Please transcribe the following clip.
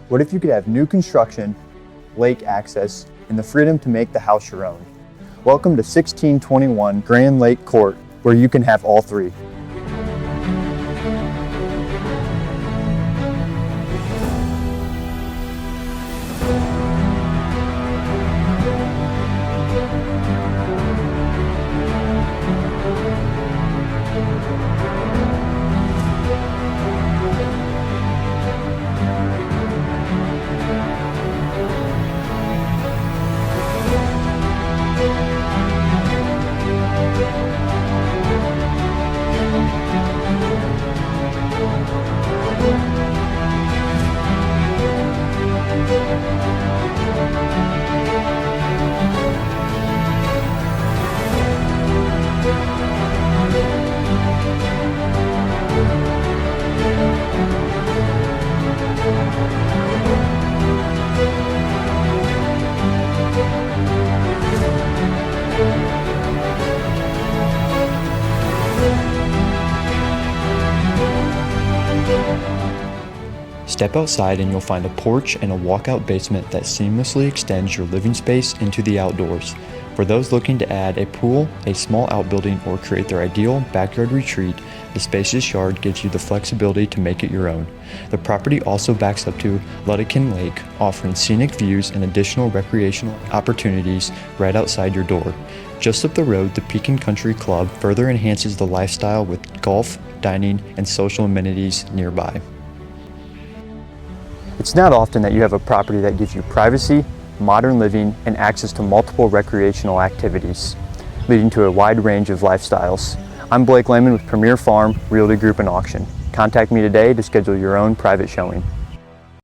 What if you could have new construction, lake access, and the freedom to make the house your own? Welcome to 1621 Grandlake Court, where you can have all three. Step outside and you'll find a porch and a walkout basement that seamlessly extends your living space into the outdoors. For those looking to add a pool, a small outbuilding, or create their ideal backyard retreat, the spacious yard gives you the flexibility to make it your own. The property also backs up to Pekin Lake, offering scenic views and additional recreational opportunities right outside your door. Just up the road, the Pekin Country Club further enhances the lifestyle with golf, dining, and social amenities nearby. It's not often that you have a property that gives you privacy, modern living, and access to multiple recreational activities, leading to a wide range of lifestyles. I'm Blake Lehman with Premier Farm, Realty Group and Auction. Contact me today to schedule your own private showing.